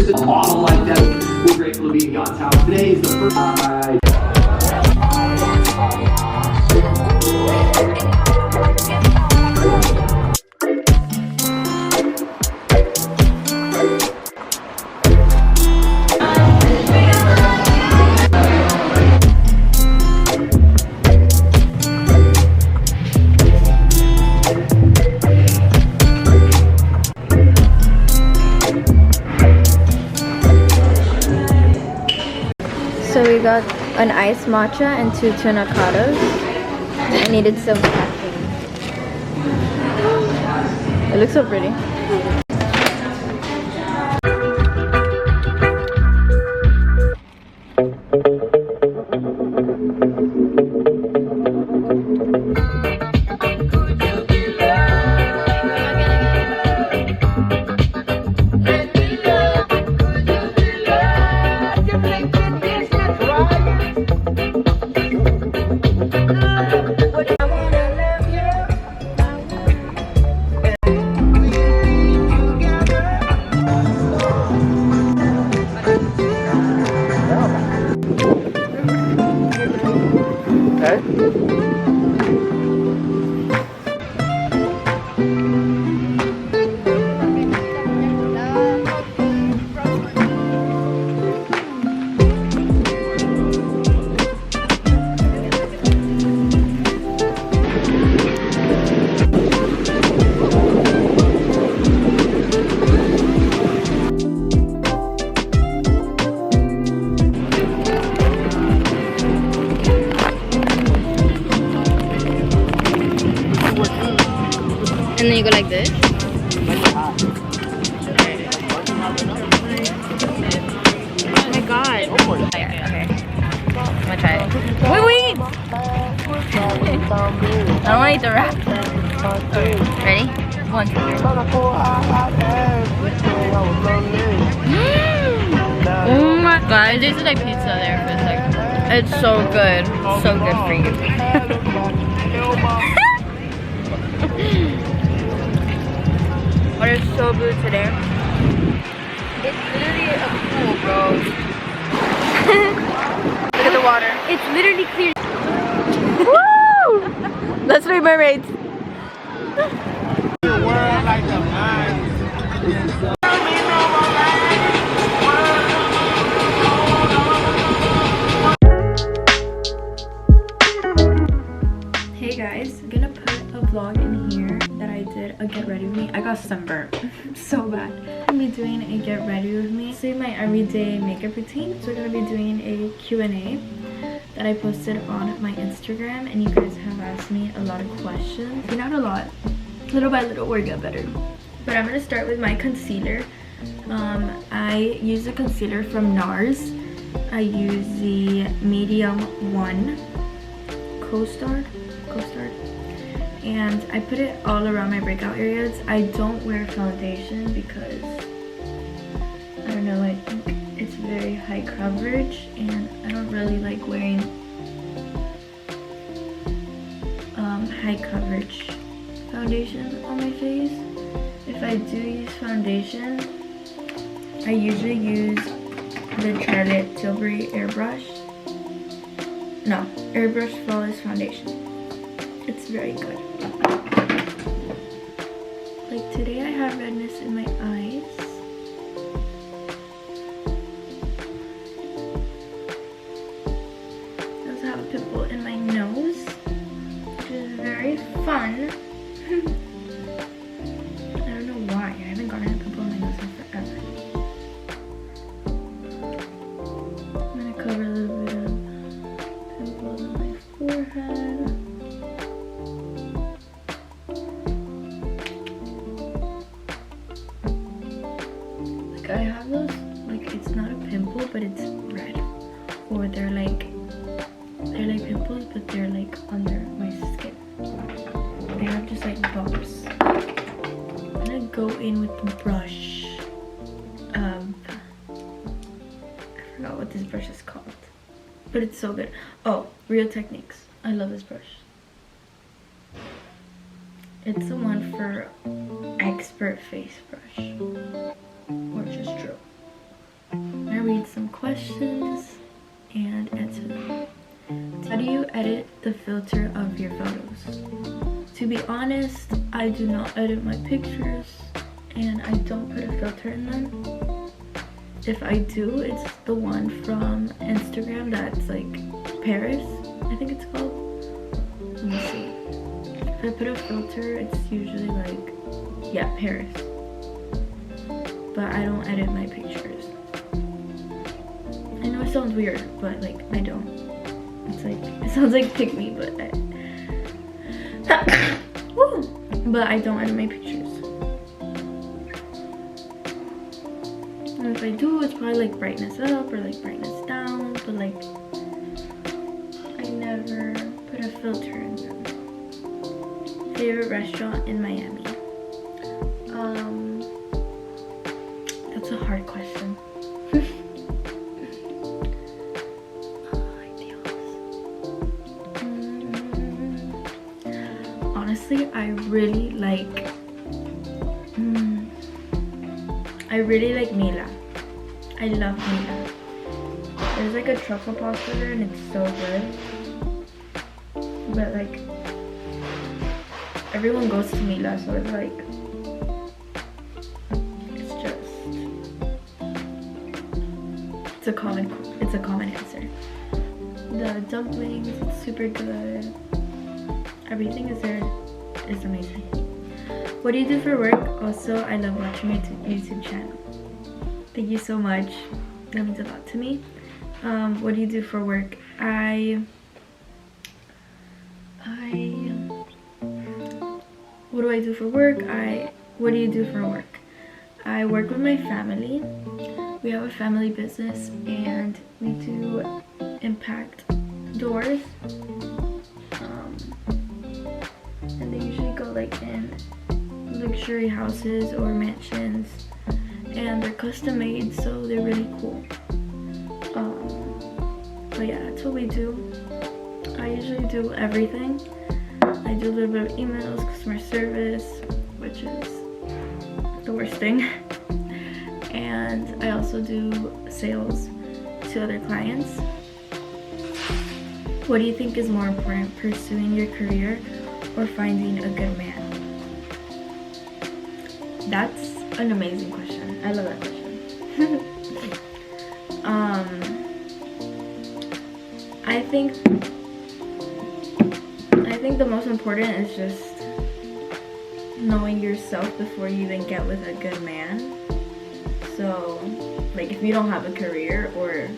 just awesome like that. We're grateful to be in God's house. Today is the first time So we got an iced matcha and 2 tuna cottados. I needed some caffeine. It looks so pretty. And then you go like this. Oh my god. Okay. I'm gonna try it. Wait! I don't want to eat the wrap. Ready? 1, 2, 3. Oh my god, it tastes like pizza there for a second. It's so good. So good for you. But it's so good today. It's literally a pool, bro. Look at the water. It's literally clear. Woo! Let's be mermaids. Hey guys, I'm gonna put a vlog in here that I did a get ready with me. I got sunburned so bad. I'm gonna be doing a get ready with me. Say my everyday makeup routine. So we're gonna be doing a Q&A that I posted on my Instagram, and you guys have asked me a lot of questions. Not a lot. Little by little we'll get better. But I'm gonna start with my concealer. I use a concealer from NARS. I use the medium 1 co-starred, and I put it all around my breakout areas. I don't wear foundation because I don't know, I think it's very high coverage and I don't really like wearing high coverage foundation on my face. If I do use foundation, I usually use the Charlotte Tilbury airbrush flawless foundation. It's very good. Like today I have redness in my eyes. I also have a pimple in my nose, which is very fun. I don't know why. I haven't gotten a pimple in my nose in forever. I'm gonna cover a little bit of pimples on my forehead. Like I have those, like it's not a pimple but it's red, or they're like pimples but they're like under my skin. They have just like bumps. I'm gonna go in with the brush. I forgot what this brush is called, but it's so good. Oh, Real Techniques. I love this brush. It's the one for expert face brush, or just drill. edit the filter of your photos? To be honest, I do not edit my pictures and I don't put a filter in them. If I do, it's the one from Instagram that's like Paris, I think it's called. Let me see. If I put a filter, it's usually like, yeah, Paris. But I don't edit my pictures. I know it sounds weird, but like I don't. It's like, it sounds like pick me, but woo! But I don't edit my pictures. And if I do, it's probably like brightness up or like brightness down, but like I never put a filter in them. Favorite restaurant in Miami? That's a hard question. Honestly, I really like Mila. I love Mila. There's like a truffle pasta there and it's so good. But like everyone goes to Mila, so it's like it's a common answer. The dumplings, it's super good. Everything is there is amazing. What do you do for work? Also, I love watching your YouTube channel. Thank you so much. That means a lot to me. What do you do for work? What do I do for work? What do you do for work? I work with my family. We have a family business and we do impact doors. And they usually go like in luxury houses or mansions, and they're custom made, so they're really cool. But yeah, that's what we do. I usually do everything. I do a little bit of emails, customer service, which is the worst thing. And I also do sales to other clients. What do you think is more important, pursuing your career or finding a good man? That's an amazing question. I love that question. I think the most important is just knowing yourself before you even get with a good man. So, like, if you don't have a career, or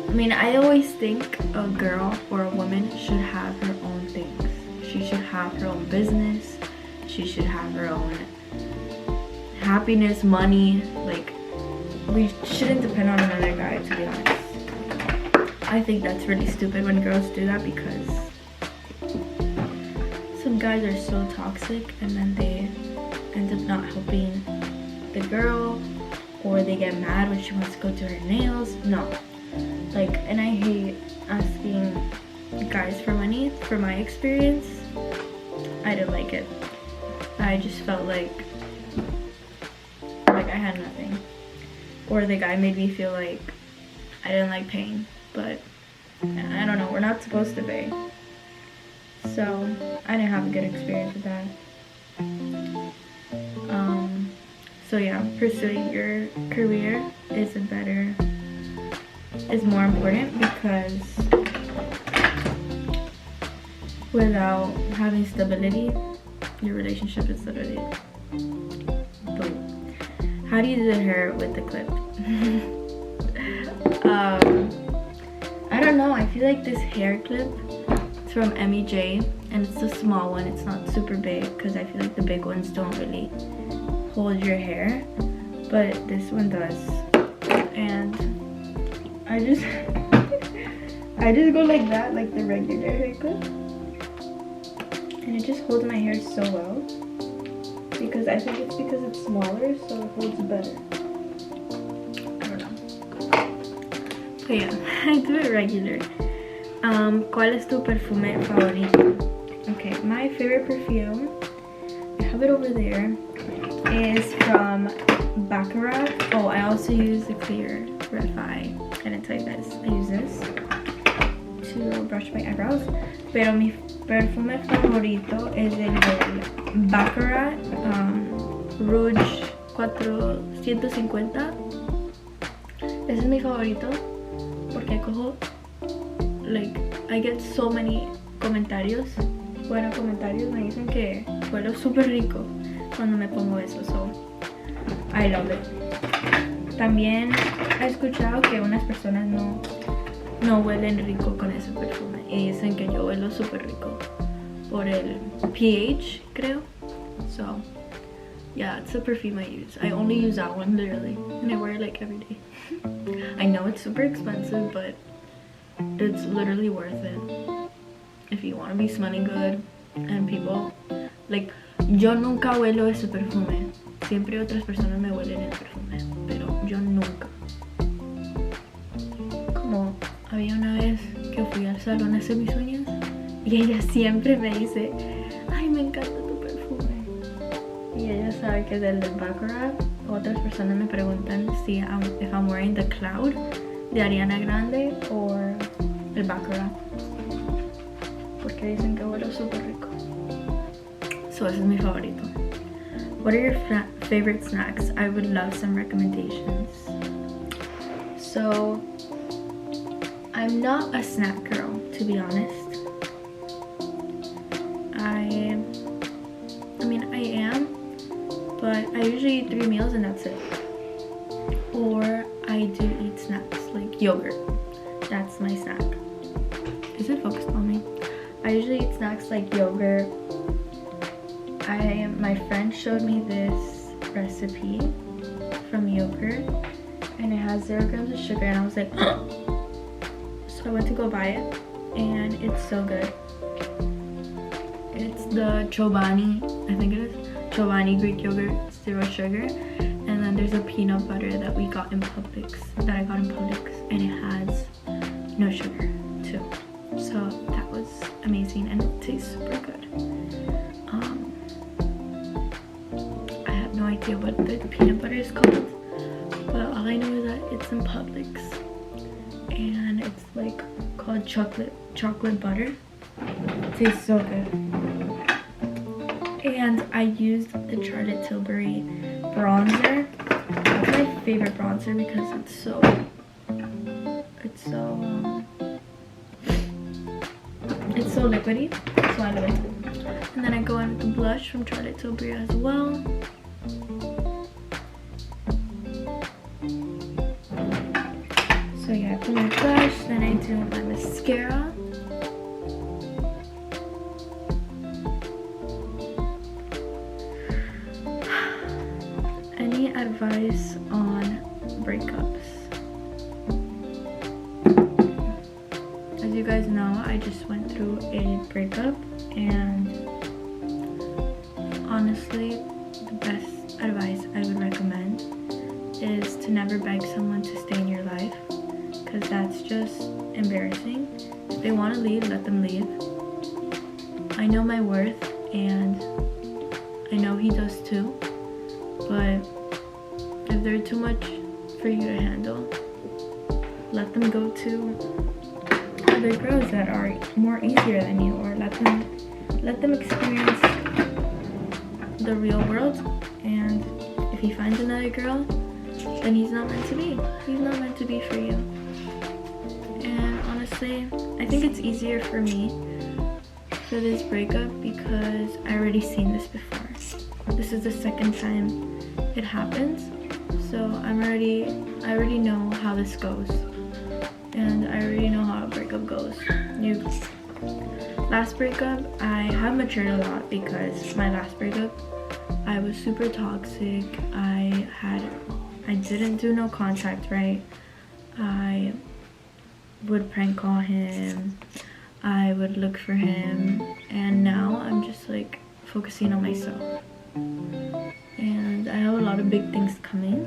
I always think a girl or a woman should have her own things. She should have her own business. She should have her own happiness, money. Like, we shouldn't depend on another guy, to be honest. I think that's really stupid when girls do that, because some guys are so toxic and then they end up not helping the girl, or they get mad when she wants to go do her nails. No. Like, and I hate asking guys for money. For my experience, I didn't like it. I just felt like I had nothing. Or the guy made me feel like I didn't like paying. But I don't know, we're not supposed to pay. So I didn't have a good experience with that. So yeah, pursuing your career is more important, because without having stability, your relationship is literally boom. How do you do the hair with the clip? I don't know, I feel like this hair clip, it's from MEJ, and it's a small one. It's not super big, because I feel like the big ones don't really hold your hair, but this one does. And I just go like that, like the regular hair clip, and it just holds my hair so well, because I think it's because it's smaller, so it holds better. I don't know. But yeah, I do it regular. ¿Cuál es tu perfume favorito? Okay, my favorite perfume, I have it over there, is from Baccarat. Oh, I also use the clear Red Eye. I didn't tell you guys. I use this to brush my eyebrows, pero mi perfume favorito es el de Baccarat Rouge 450. Ese es mi favorito porque cojo, like, I get so many comentarios, buenos comentarios, me dicen que huelo súper rico cuando me pongo eso, so I love it. También he escuchado que unas personas no huelen rico con ese perfume y dicen que yo huelo súper rico por el pH, creo. So yeah, it's the perfume I use. I only use that one literally, and I wear it like every day. I know it's super expensive, but it's literally worth it if you want to be smelling good. And people, like, yo nunca huelo ese perfume. Siempre otras personas me huelen el perfume, pero yo nunca. Como había una vez que fui al salón a hacer mis uñas y ella siempre me dice, ay, me encanta tu perfume. Y ella sabe que es del Baccarat. Otras personas me preguntan si if I'm wearing the Cloud de Ariana Grande or el Baccarat, porque dicen que huele súper rico. So ese es mi favorito. What are your favorite snacks? I would love some recommendations. So I'm not a snack girl, to be honest. I mean I am, but I usually eat 3 meals and that's it. Or I do eat snacks like yogurt. That's my snack. Is it focused on me? I usually eat snacks like yogurt. My friend showed me this recipe from yogurt and it has 0 grams of sugar and I was like, so I went to go buy it and it's so good. It's the Chobani, I think it is, Chobani Greek yogurt, 0 sugar. And then there's a peanut butter that I got in Publix, and it has no sugar too. So that was amazing and it tastes super good. I have no idea what the peanut butter is called, but all I know is that it's in Publix and it's like called chocolate butter. It tastes so good. And I used the Charlotte Tilbury bronzer. That's my favorite bronzer because it's so liquidy, so I love it. And then I go in with the blush from Charlotte Tilbury as well. So yeah, I put my blush, then I do my mascara. Any advice on breakups? As you guys know, I just went through a breakup, and honestly, the best advice I would recommend is to never beg someone to stay in your life, because that's just embarrassing. If they want to leave, let them leave. I know my worth, and I know he does too, but if they're too much for you to handle, let them go to other girls that are more easier than you, or let them experience the real world. And if he finds another girl, then he's not meant to be. He's not meant to be for you. And honestly, I think it's easier for me for this breakup because I already seen this before. This is the second time it happens, so I already know how this goes, and I already know how a breakup goes. Last breakup, I have matured a lot because my last breakup, I was super toxic. I didn't do no contact right. I would prank call him. I would look for him, and now I'm just like focusing on myself. And I have a lot of big things coming,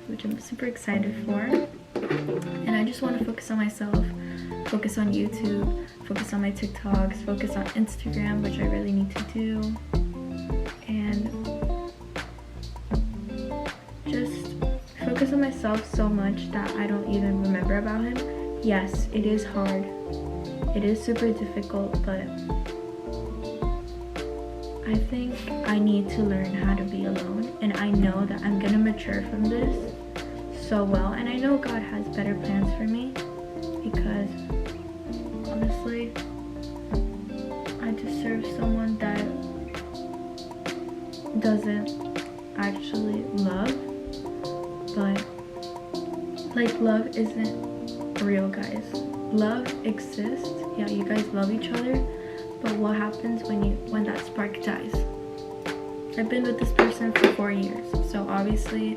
which I'm super excited for. And I just want to focus on myself, focus on YouTube, focus on my TikToks, focus on Instagram, which I really need to do. And just focus on myself so much that I don't even remember about him. Yes, it is hard. It is super difficult, but I think I need to learn how to be alone, and I know that I'm gonna mature from this so well, and I know God has better plans for me, because honestly I deserve someone that doesn't actually love, but like love isn't real, guys. Love exists, yeah, you guys love each other, but what happens when that spark dies? I've been with this person for 4 years, so obviously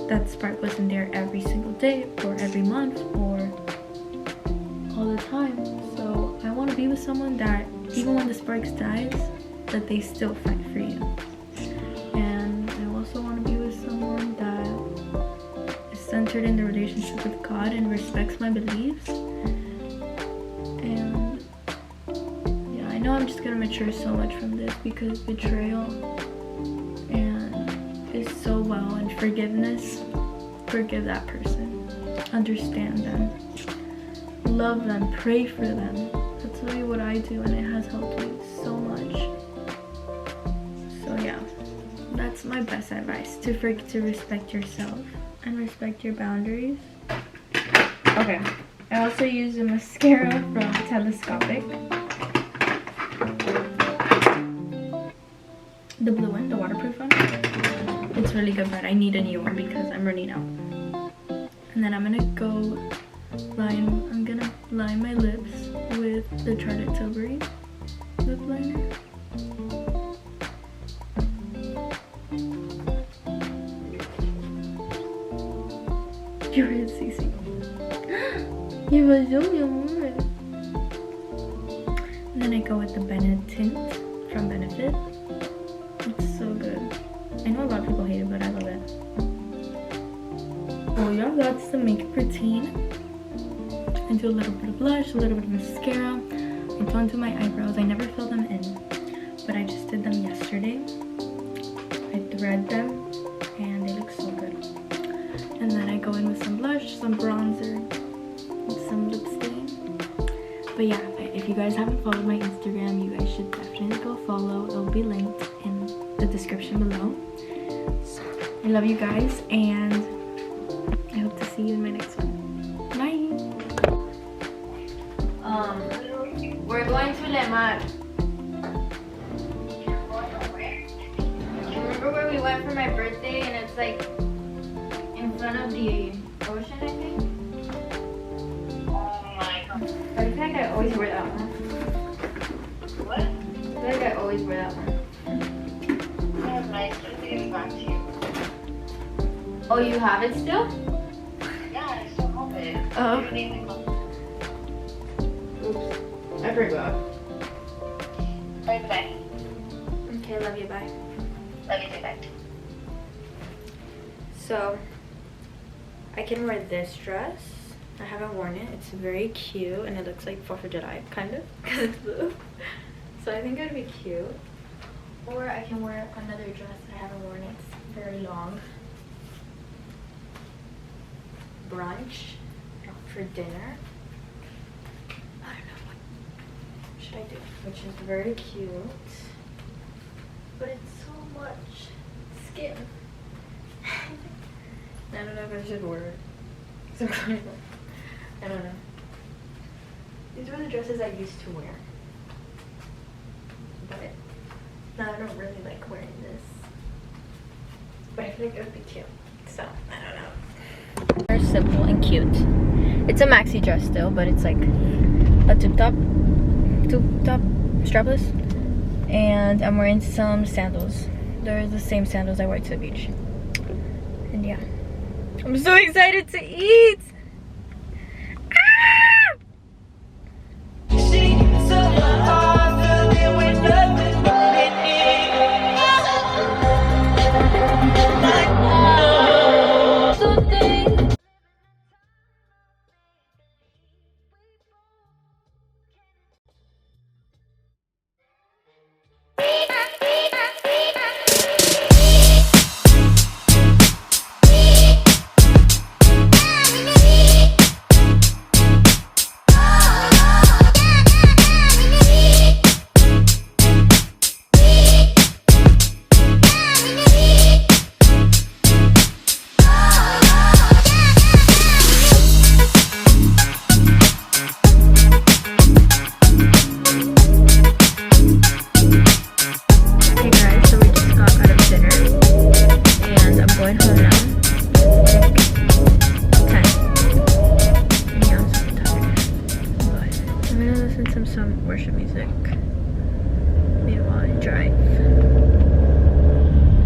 that spark wasn't there every single day or every month or all the time. So I want to be with someone that even when the sparks dies, that they still fight for you. And I also want to be with someone that is centered in the relationship with God and respects my beliefs. And yeah, I know I'm just gonna mature so much from this, because betrayal is so well, and forgiveness, forgive that person, understand them, love them, pray for them. That's really what I do, and it has helped me so much. So yeah, that's my best advice, to respect yourself and respect your boundaries. Okay, I also use a mascara from Telescopic, the blue one, the waterproof one. It's really good, but I need a new one because I'm running out. And then I'm gonna line my lips with the Charlotte Tilbury lip liner. You're red, Cece. You was so young. And then I go with the Bennett tint from Benefit. It's so good. I know a lot of people hate it, but I love it. Oh yeah, that's the makeup routine. I do a little bit of blush, a little bit of mascara. I don't do my eyebrows. I never fill them in, but I just did them yesterday. I thread them, and they look so good. And then I go in with some blush, some bronzer, and some lip stain. But yeah, if you guys haven't followed my Instagram, you guys should definitely go follow. It will be linked in the description below. So, I love you guys, and I hope to see you in my next one. Bye. We're going to Le Mar. Remember where we went for my birthday, and it's like in front of the ocean, I think? Oh my god. I feel like I always wear that one. What? I feel like I always wear that one. I have nice to give back to you. Oh, you have it still? Yeah, I still have it. Oh. You need to go. Oops. I forgot. Bye. Okay, love you, bye. Love you too, bye. So, I can wear this dress. I haven't worn it. It's very cute, and it looks like 4th of July, kind of, because it's blue. So I think it would be cute. Or I can wear another dress that I haven't worn. It's very long. Brunch for dinner. I don't know, what should I do? Which is very cute. But it's so much skin. I don't know if I should wear it. So I don't know. These were the dresses I used to wear. But now I don't really like wearing this. But I feel like it would be cute. So, I don't know. Very simple and cute. It's a maxi dress still, but it's like a tube top strapless. And I'm wearing some sandals. They're the same sandals I wear to the beach. And yeah. I'm so excited to eat! some worship music maybe while I drive.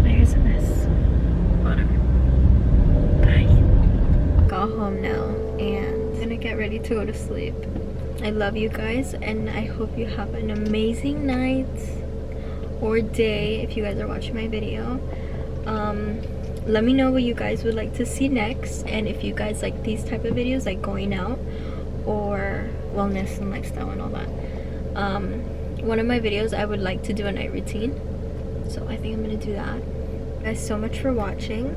My hair's a mess. Whatever. Bye. Got home now and I'm gonna get ready to go to sleep. I love you guys and I hope you have an amazing night or day if you guys are watching my video. Let me know what you guys would like to see next, and if you guys like these type of videos, like going out or wellness and lifestyle and all that. One of my videos I would like to do a night routine, so I think I'm gonna do that. Thank you guys so much for watching.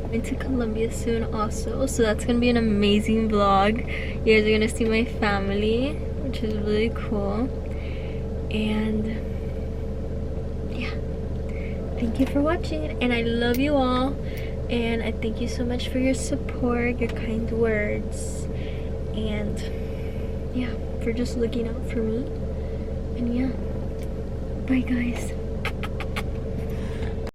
I'm going to Colombia soon also, so that's gonna be an amazing vlog. You guys are gonna see my family, which is really cool. And yeah, thank you for watching and I love you all, and I thank you so much for your support, your kind words, and yeah, for just looking out for me. And yeah, bye guys.